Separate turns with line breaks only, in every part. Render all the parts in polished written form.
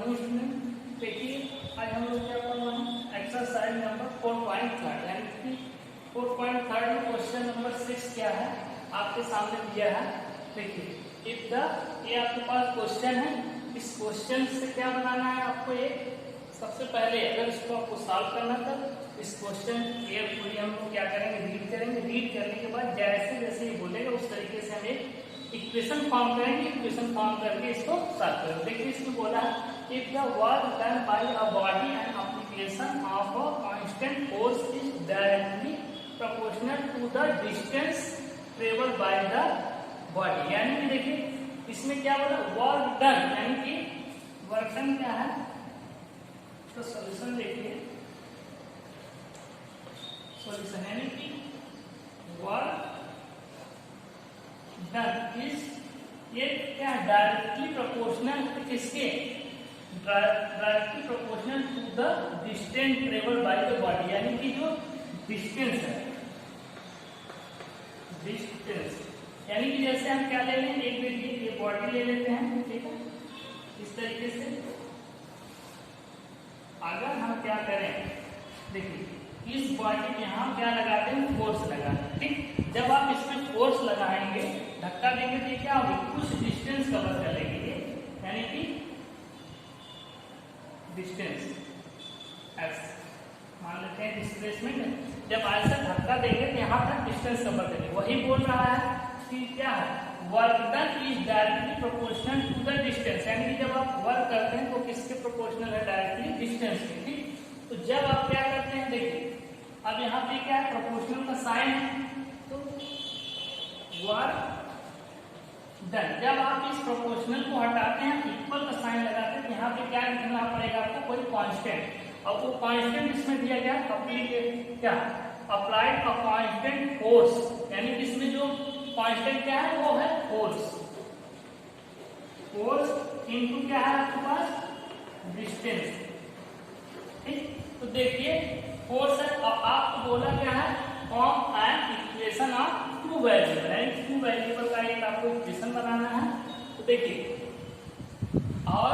Morning student. देखिए आज हम लोग क्या करना है, एक्सरसाइज नंबर 4.3 यानी कि 4.3 में क्वेश्चन नंबर 6 क्या है आपके सामने दिया है। देखिए इफ द, ये आपके पास क्वेश्चन है, इस क्वेश्चन से क्या बनाना है आपको। एक सबसे पहले अगर इसको आपको सॉल्व करना था, इस क्वेश्चन केयरफुली हम लोग क्या करेंगे, रीड करेंगे। रीड करने के बाद जैसे जैसे ये बोलेगा उस तरीके से हम एक इक्वेशन फॉर्म करेंगे, इक्वेशन फॉर्म करके इसको सॉल्व करेंगे। देखिए इसमें बोला है if the work done by a body and application of a constant force is directly proportional to the distance travel by the body. यानी कि देखिए इसमें क्या बोला, वर्क डन यानी कि वर्क डन क्या है, तो सॉल्यूशन देखिए, सॉल्यूशन यानी कि वर्क डन इज, ये क्या डायरेक्टली प्रोपोर्शनल किसके, directly proportional to the distance travel by the body. यानी कि जो डिस्टेंस है, डिस्टेंस यानी कि जैसे हम क्या ले लें, एक देखिए ये बॉडी ले लेते हैं, ठीक है। इस तरीके से अगर हम क्या करें, देखिए इस बॉडी में हम क्या लगाते हैं, फोर्स लगाते हैं, ठीक। जब आप इसमें फोर्स लगाएंगे, धक्का देंगे तो क्या होगी, कुछ डिस्टेंस कवर कर लेंगे, यानी कि डिस्टेंस एक्स मान लेते हैं, डिस्प्लेसमेंट। जब ऐसा धक्का देंगे तो यहाँ तक डिस्टेंस कवर करेंगे। वही बोल रहा है कि क्या है, work done is directly proportional to the distance. यानी कि जब आप वर्क करते हैं तो किसके प्रोपोर्शनल है, डायरेक्टली डिस्टेंस के, ठीक। तो जब आप क्या करते हैं, देखिए अब यहाँ पे क्या है, प्रोपोर्शनल का साइन है, तो वर्क डन। जब आप इस प्रोपोर्शनल को हटाते हैं, इक्वल का साइन लगाते हैं, यहाँ पे क्या लिखना पड़ेगा आपको, कोई कांस्टेंट। अब वो कांस्टेंट इसमें दिया गया, क्या अप्लाइड अ कांस्टेंट फोर्स, यानी कि इसमें जो कांस्टेंट क्या है वो है फोर्स, फोर्स इनटू क्या है आपके पास, डिस्टेंस, ठीक। तो देखिए फोर्स है, अब आपको बोला क्या है, form an equation of two variable, यानी टू वेरिएबल का एक आपको इक्वेशन बनाना है। तो देखिए और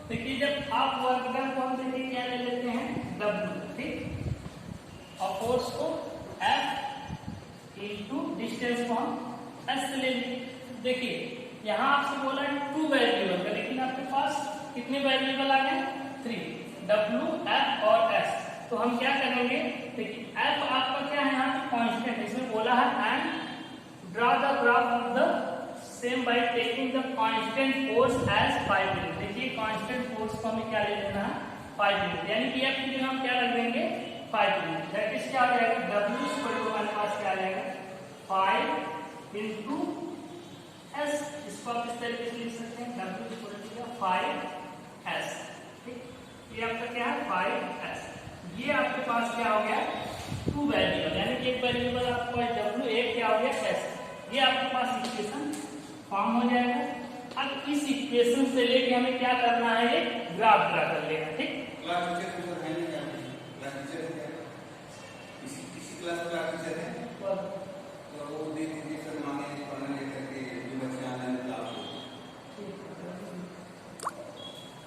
देखिए जब आप वर्क डन को हम देखिए क्या ले लेते हैं, W, ठीक, और फोर्स को F इनटू डिस्टेंस को हम S से ले लेंगे। देखिए यहाँ आपसे बोला है टू वेरिएबल का, लेकिन आपके पास कितने वेरिएबल आ गए, 3, W, F और S। तो हम क्या करेंगे, देखिए F आपका क्या है, यहाँ पे कांस्टेंट है, इसमें बोला है and draw the graph of the same by taking the constant force as 5 unit. देखिए कांस्टेंट फोर्स को हमें क्या ले लेना है, 5 यूनिट, यानी कि F की जगह हम क्या रख देंगे, 5 यूनिट। दैट इज क्या आ जाएगा, W इक्वल टू हमारे पास क्या आ जाएगा, 5 इनटू S। इसको आप इस तरीके से लिख सकते हैं, W इक्वल टू 5S, ठीक। ये आपका क्या है, 5S। ये आपके पास क्या हो गया, टू वेरिएबल, यानी कि एक वेरिएबल आपका W, एक क्या हो गया S। ये आपके पास इक्वेशन फॉर्म हो जाएगा। अब इस इक्वेशन से लेके हमें क्या करना है, एक ग्राफ ड्रा कर लेना, ठीक।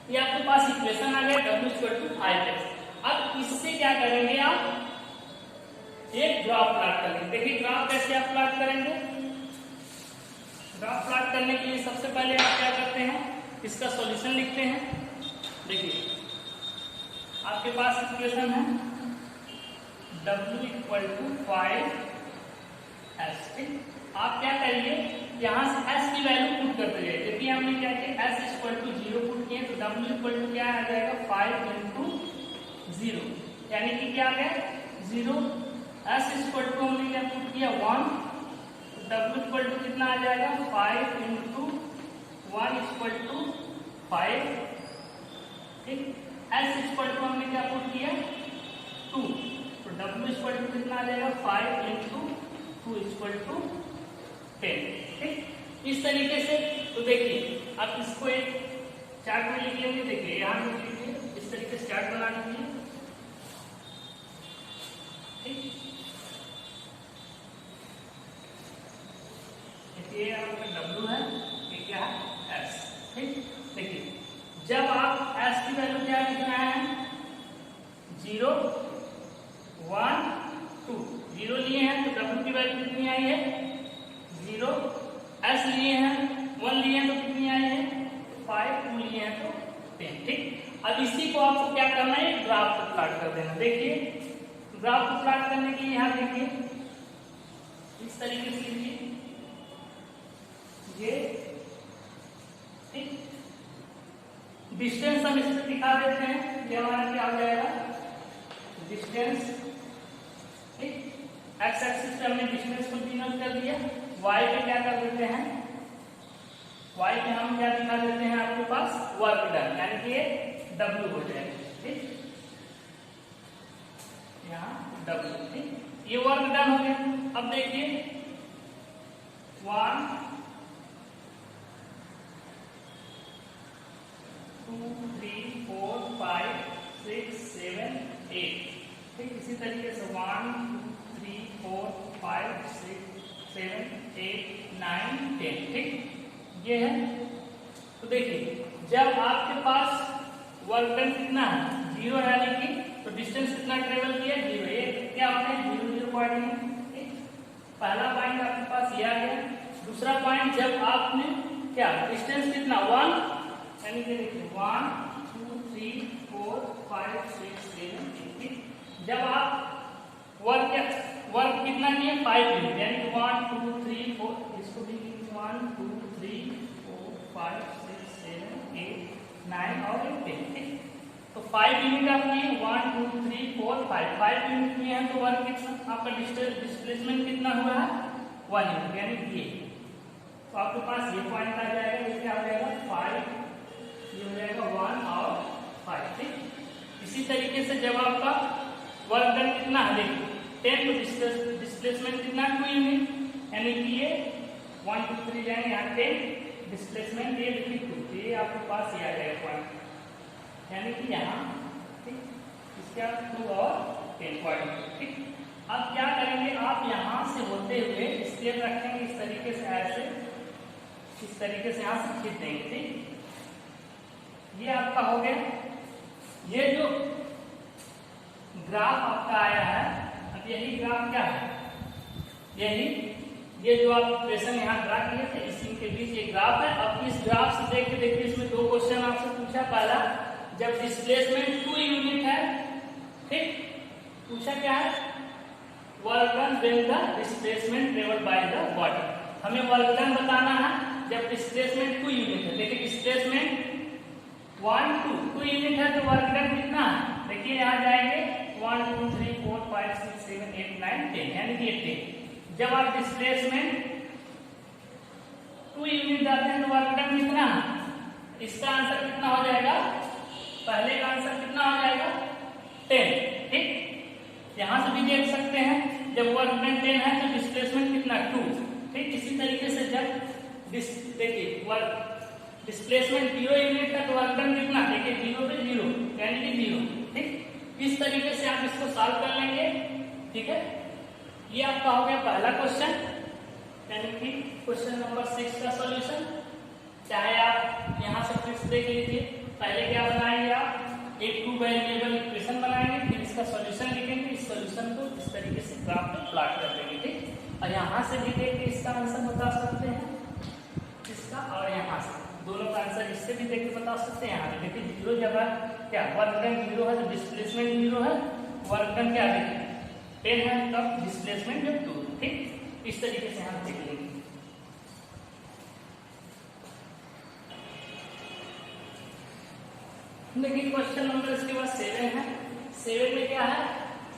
ये आपके पास इक्वेशन आ गया, W इक्वल टू 5S। अब इससे क्या करेंगे, आप एक ग्राफ प्लॉट करेंगे। देखिए ग्राफ कैसे आप प्लॉट करेंगे, ग्राफ प्लॉट करने के लिए सबसे पहले आप क्या करते हैं, इसका सॉल्यूशन लिखते हैं। देखिए आपके पास इक्वेशन है W इक्वल टू 5S, ठीक। आप क्या करिए, यहाँ से S की वैल्यू पुट करते जाइए, क्योंकि हमने क्या किया, S इक्वल टू 0 पुट किए, तो W इक्वल टू क्या आ जाएगा, 5 इंटू 0, यानी कि क्या आ गया 0। S इक्वल टू हमने क्या पुट किया, 1, तो W इक्वल टू कितना आ जाएगा, 5 इंटू 1 इक्वल टू 5, ठीक। S इक्वल टू हमने क्या पुट किया, 2, तो W इक्वल टू कितना आ जाएगा, 5 इंटू 2 इक्वल टू 10, ठीक। इस तरीके से तो देखिए आप इसको एक चार्ट में लिख लेंगे। देखिए यहाँ पे लीजिए, इस तरीके से चार्ट बना लीजिए, ठीक। ये आपका W है, ये क्या है S, ठीक। देखिए जब आप एस की वैल्यू क्या लिखना है 0 1 2 0 लिए हैं तो डब्ल्यू की वैल्यू कितनी आई है 0 एस लिए हैं 1 लिए हैं तो कितनी आई है 5 2 लिए हैं तो 10 ठीक। अब इसी को आपको क्या करना है ग्राफ को प्लॉट कर देना। देखिए ग्राफ को प्लॉट करने के लिए यहाँ देखिए इस तरीके से लीजिए ये ठीक डिस्टेंस हम इसमें दिखा देते हैं ये हमारा क्या हो जाएगा डिस्टेंस ठीक एक्स एक्सिस पे हमने डिस्टेंस को डिनोट कर दिया वाई पे क्या कर देते हैं वाई पे हम क्या दिखा देते हैं आपके पास वर्क डन यानी कि ये W हो जाएगा ठीक यहाँ W ठीक ये वर्क डन हो गया। अब देखिए 1 2 3 4 5 6 7 8 ठीक इसी तरीके से 1 2 3 4 5 6 7 8 9 10 ठीक ये है। तो देखिए जब आपके पास वर्क डन कितना है 0 है लेकिन तो डिस्टेंस कितना ट्रेवल किया 0 ये क्या होता है 0 0 पॉइंट ठीक पहला पॉइंट आपके पास ये आ गया। दूसरा पॉइंट जब आपने क्या डिस्टेंस कितना 1 यानी कि देखिए 1 2 3 4 5 6 7 ठीक जब आप वर्क कितना किए 5 यूनिट यानी कि 1 2 3 4 इसको भी 1 2 3 4 5 6 7 8 9 और 10 ठीक तो 5 यूनिट आप लिए 1 2 3 4 5 यूनिट लिए हैं तो वर्क कितना आपका डिस्प्लेसमेंट कितना हुआ है 1 यूनिट यानी कि ये तो आपके पास ये पॉइंट आ जाएगा ये क्या हो जाएगा 5 ये हो जाएगा 1 और 5 ठीक। इसी तरीके से जब आपका वर्क डन कितना है देखिए 10 तो डिस्प्लेसमेंट कितना 2 यूनिट यानी कि ये 1 2 3 जाएंगे यहाँ 10 डिस्प्लेसमेंट ये लिखिए 2 ये आपके पास ये आ जाएगा पॉइंट यानी कि यहाँ ठीक इसका 2 और 10 पॉइंट ठीक। अब क्या करेंगे आप यहाँ से होते हुए स्केल रखेंगे इस तरीके से ऐसे इस तरीके से यहाँ से खींच देंगे ठीक ये आपका हो गया। ये जो ग्राफ आपका आया है अब यही ग्राफ क्या है यही ये जो आप इक्वेशन यहाँ ड्रा किए थे इसी के बीच ये ग्राफ है। अब इस ग्राफ से देख के देखिए इसमें 2 क्वेश्चन आपसे पूछा पहला जब डिस्प्लेसमेंट 2 यूनिट है ठीक पूछा क्या है work done when the displacement travelled by the body हमें वर्क डन बताना है जब डिस्प्लेसमेंट 2 यूनिट है लेकिन डिस्प्लेसमेंट 1 2 यूनिट है तो वर्क डन कितना है देखिए यहाँ जाएंगे 1 2 3 4 5 6 7 8 9 10 यानी कि 10 जब आप डिस्प्लेसमेंट 2 यूनिट जाते हैं तो वर्क डन कितना है इसका आंसर कितना हो जाएगा पहले का आंसर कितना हो जाएगा 10 ठीक। यहां से भी देख सकते हैं जब वर्क डन 10 है तो डिस्प्लेसमेंट कितना 2 ठीक। इसी तरीके से जब देखिए वर्क डिस्प्लेसमेंट 0 यूनिट का तो वर्क डन कितना देखिए 0 पे 0 यानी कि 0 ठीक। इस तरीके से आप इसको सॉल्व कर लेंगे ठीक है। ये आपका हो गया पहला क्वेश्चन यानी कि क्वेश्चन नंबर 6 का सॉल्यूशन। चाहे आप यहां से फिर से देख लीजिए पहले क्या बनाएंगे आप एक 2 वेरिएबल इक्वेशन बनाएंगे फिर इसका सॉल्यूशन लिखेंगे इस सॉल्यूशन को इस तरीके से ग्राफ पे प्लॉट कर देंगे ठीक। और यहाँ से भी देख के इसका आंसर बता सकते हैं इसका और यहाँ से दोनों का आंसर इससे भी देख के बता सकते हैं। यहाँ पे देखिए 0 जगह क्या वर्क डन 0 है तो डिस्प्लेसमेंट 0 है वर्क डन क्या देखिए 10 है तब डिस्प्लेसमेंट जब 2 ठीक। इस तरीके से हम देख लेंगे। देखिए क्वेश्चन नंबर इसके बाद 7 है। 7 में क्या है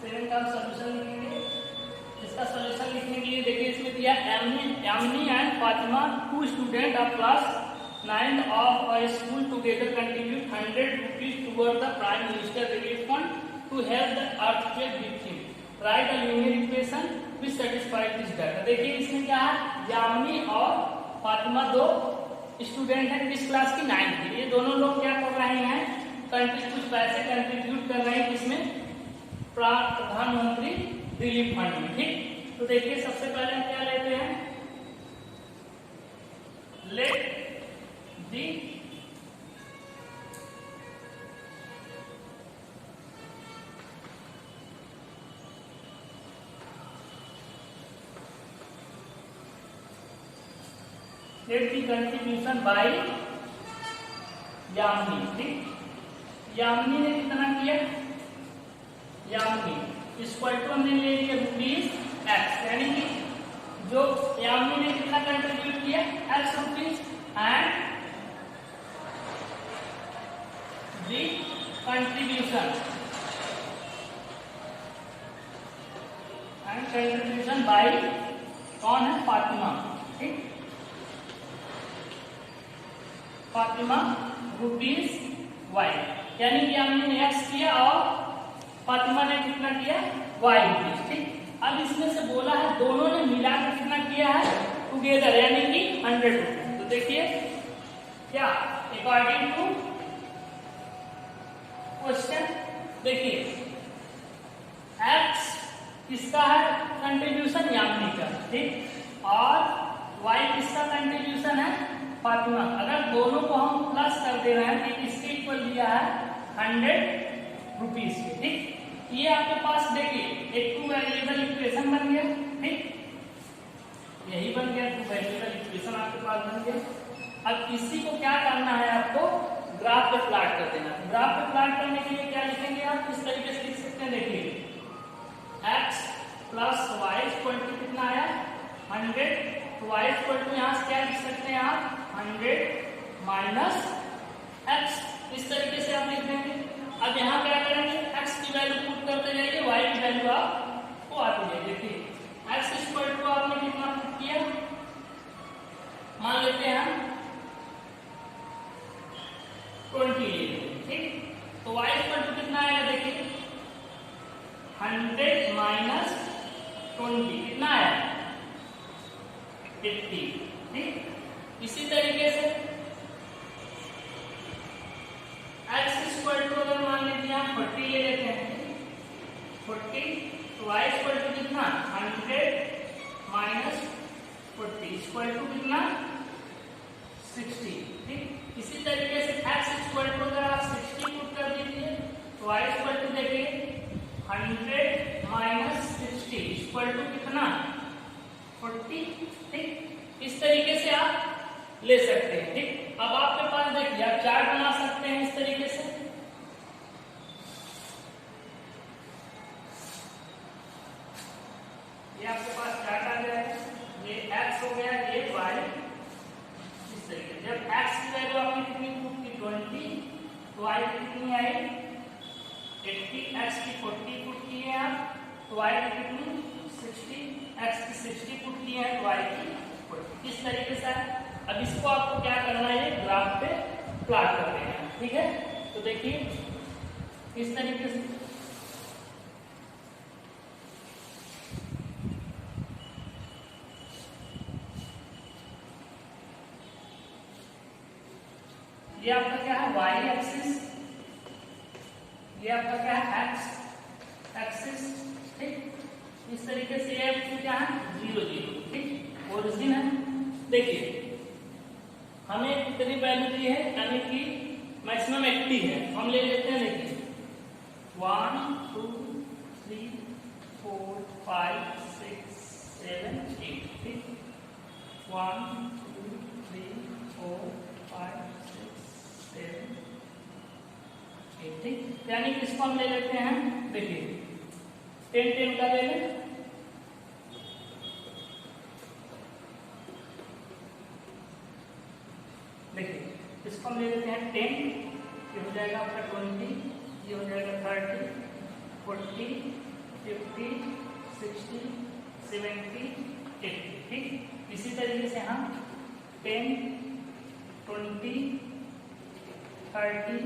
7 का सॉल्यूशन लिखेंगे। इसका सॉल्यूशन लिखने के लिए देखिए इसमें दिया Yamini and Fatima 2 student of class 9th of a school together contribute 100 rupees toward the Prime Minister Relief Fund to help the earthquake victim. Write a linear equation which satisfies this data. देखिए इसमें क्या है यामिनी और फातिमा 2 स्टूडेंट हैं किस class की 9th की। ये दोनों लोग क्या कर रहे हैं कुछ पैसे कंट्रीब्यूट कर रहे हैं इसमें प्रधानमंत्री रिलीफ फंड में ठीक। तो देखिए सबसे पहले हम क्या लेते हैं let the let the contribution by Yamini. ठीक, यामिनी ने कितना किया, यामिनी इक्वल टू हमने ले लिया रुपीज एक्स, यानी कि जो यामिनी ने कितना कंट्रीब्यूट किया x rupees and the contribution by कौन है, फातिमा। ठीक, फातिमा रुपीज वाई, यानी कि हमने एक्स किया और फातिमा ने कितना किया वाई रुपीज। ठीक, अब इसमें से बोला है दोनों ने मिलाकर कितना किया है टुगेदर, यानी कि 100 रुपीज। तो देखिए क्या अकॉर्डिंग टू क्वेश्चन, देखिए एक्स किसका है कंट्रीब्यूशन, यामिनी का। ठीक, और वाई किसका कंट्रीब्यूशन है, फातिमा। अगर दोनों को हम प्लस कर दे रहे हैं तो इसके इक्वल दिया है 100 रुपीज के। ठीक, ये आपके पास देखिए एक टू वेरिएबल इक्वेशन बन गया। ठीक, यही बन गया टू वेरिएबल इक्वेशन आपके पास बन गया। अब इसी को क्या करना है, आपको ग्राफ पे प्लॉट कर देना। ग्राफ पे प्लॉट करने के लिए क्या लिखेंगे आप, इस तरीके से लिख सकते हैं। देखिए x plus y equal to कितना आया 100, तो y इक्वल टू यहाँ से क्या लिख सकते हैं आप 100 माइनस x, इस तरीके से आप लिख देंगे। अब यहाँ क्या करेंगे, x की वैल्यू पुट करते जाइए, y की वैल्यू आप को आती जाइए। देखिए x इक्वल टू आपने कितना पुट किया, मान लेते हैं हम 20 ले लेंगे। ठीक, तो y इक्वल टू कितना आएगा, देखिए 100 माइनस 20 कितना आया 50। ठीक, इसी तरीके से x इक्वल टू अगर मान लीजिए हम 40 ले लेते हैं 40, तो y इक्वल टू कितना 100 माइनस 40 इक्वल टू कितना 60। ठीक, इसी तरीके से x इक्वल टू अगर आप 60 पुट कर दीजिए तो y इक्वल टू देखिए 100 माइनस 60 इक्वल टू कितना 40। ठीक, इस तरीके से आप ले सकते हैं। ठीक, अब आपके पास देखिए आप चार्ट बना सकते हैं इस तरीके से। ये आपके पास चार्ट आ गया है, ये x हो गया, ये y, इस तरीके से। जब x की वैल्यू आपने कितनी पुट की 20, तो y कितनी आई 80, x की 40 पुट की है आप, तो y की कितनी 60, x की 60 पुट की है, तो y की 40। इस तरीके से अब इसको आपको क्या करना है, ग्राफ पे प्लॉट कर देना है। ठीक है, तो देखिए इस तरीके से ये आपका क्या है y एक्सिस, ये आपका क्या है x एक्सिस। ठीक, इस तरीके से ये क्या है 0 0। ठीक, ओरिजिन है। देखिए हमें कितनी वैल्यू दी है, यानी कि मैक्सिमम 80 है, हम ले लेते हैं। देखिए 1 2 3 4 5 6 7 8। ठीक, 1 2 3 4 5 6 7 8। ठीक, यानी कि इसको हम ले लेते हैं, देखिए 10 10 का ले लें। देखिए इसको हम ले लेते हैं 10, ये हो जाएगा आपका 20, ये हो जाएगा 30 40 50 60 70 80। ठीक, इसी तरीके से हम 10 20 30 40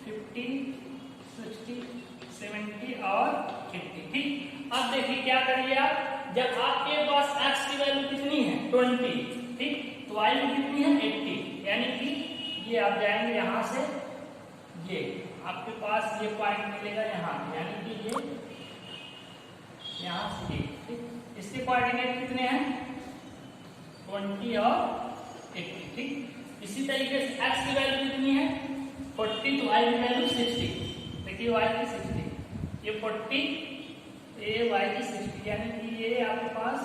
50 60 70 और 80। ठीक, अब देखिए क्या करिए आप, जब आपके पास x की वैल्यू कितनी है 20, ठीक, तो y की कितनी है 80, यानी कि ये आप जाएंगे यहाँ से, ये आपके पास ये पॉइंट मिलेगा यहाँ, यानी कि ये यहाँ से ये। ठीक, इसके कोऑर्डिनेट कितने हैं 20 और 80। ठीक, इसी तरीके से x की वैल्यू कितनी है 40, तो y की वैल्यू 60। देखिए y की 60, ये 40, ये y की 60, यानी कि ये आपके पास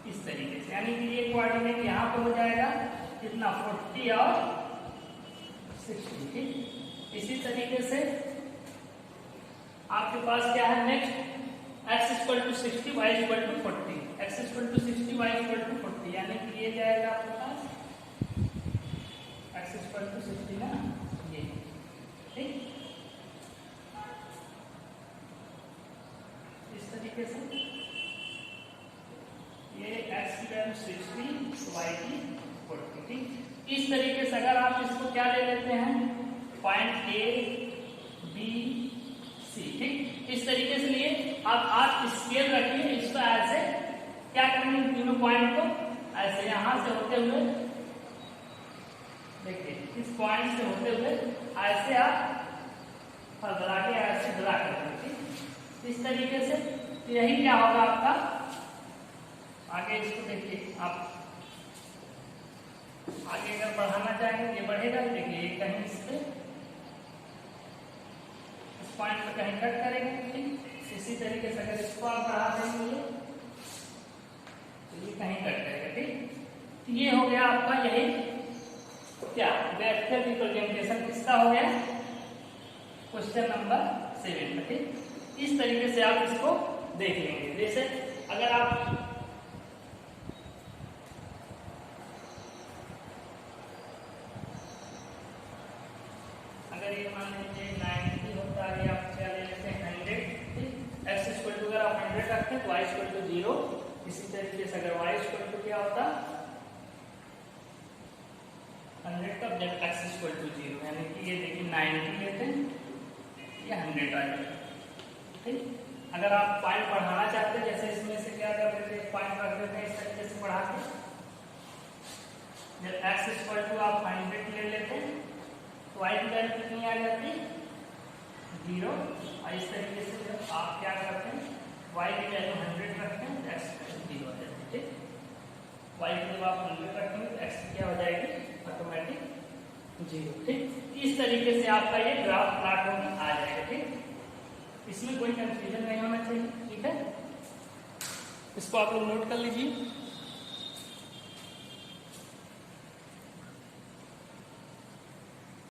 इस तरीके से, यानी कि ये कोऑर्डिनेट यहाँ पर हो जाएगा कितना 40 और 60। ठीक, इसी तरीके से आपके पास क्या है next, x equal to 60 y equal to 40, x equal to 60 y equal to 40, यानी कि ये जाएगा आपके पास x इक्वल टू 60 ना ये। ठीक, इस तरीके से ये x की वैल्यू 60 y की 40। ठीक, इस तरीके से अगर आप इसको क्या ले लेते हैं पॉइंट A B C। ठीक, इस तरीके से लिए आप स्केल रखिए, इसको ऐसे क्या करेंगे तीनों पॉइंट को ऐसे यहां से होते हुए देखिए इस पॉइंट से होते हुए ऐसे आप फरदरा के ऐसे ड्रा करेंगे। ठीक, इस तरीके से यही क्या होगा आपका आगे। इसको देखिए आप आगे अगर बढ़ाना चाहेंगे ये बढ़ेगा, देखिए कहीं इससे इस पॉइंट पर कहीं कट करेंगे। ठीक, इसी तरीके से अगर इसको आप बढ़ा देंगे तो ये कहीं कट करेगा। ठीक, तो ये हो गया आपका यही क्या वेक्टर रिप्रेजेंटेशन किसका हो गया क्वेश्चन नंबर 7 में। ठीक, इस तरीके से आप इसको देख लेंगे। जैसे अगर आप ये मान लीजिए 90 होता है, आप क्या ले लेते हैं 100। ठीक, x इक्वल टू अगर आप 100 रखते हैं तो y इक्वल टू 0। इसी तरीके से अगर y इक्वल टू क्या होता 100 का जब x इक्वल टू 0, यानी कि ये देखिए 90 लेते हैं ये 100 आ जाएगा। ठीक, अगर आप पॉइंट बढ़ाना चाहते हैं जैसे इसमें से क्या कर देते हैं पॉइंट रख देते हैं इस तरीके से बढ़ा के, जब x इक्वल टू आप 100 ले लेते हैं तो y की वैल्यू कितनी आ जाती है 0। और इस तरीके से जब आप क्या करते हैं y की वैल्यू 100 रखते हैं तो x की वैल्यू 0 हो जाती है। ठीक, y की जब आप 100 रखेंगे तो x क्या हो जाएगी ऑटोमेटिक 0। ठीक, इस तरीके से आपका ये ग्राफ प्लॉट होकर आ जाएगा। ठीक, इसमें कोई कंफ्यूजन नहीं होना चाहिए। ठीक है, इसको आप लोग नोट कर लीजिए।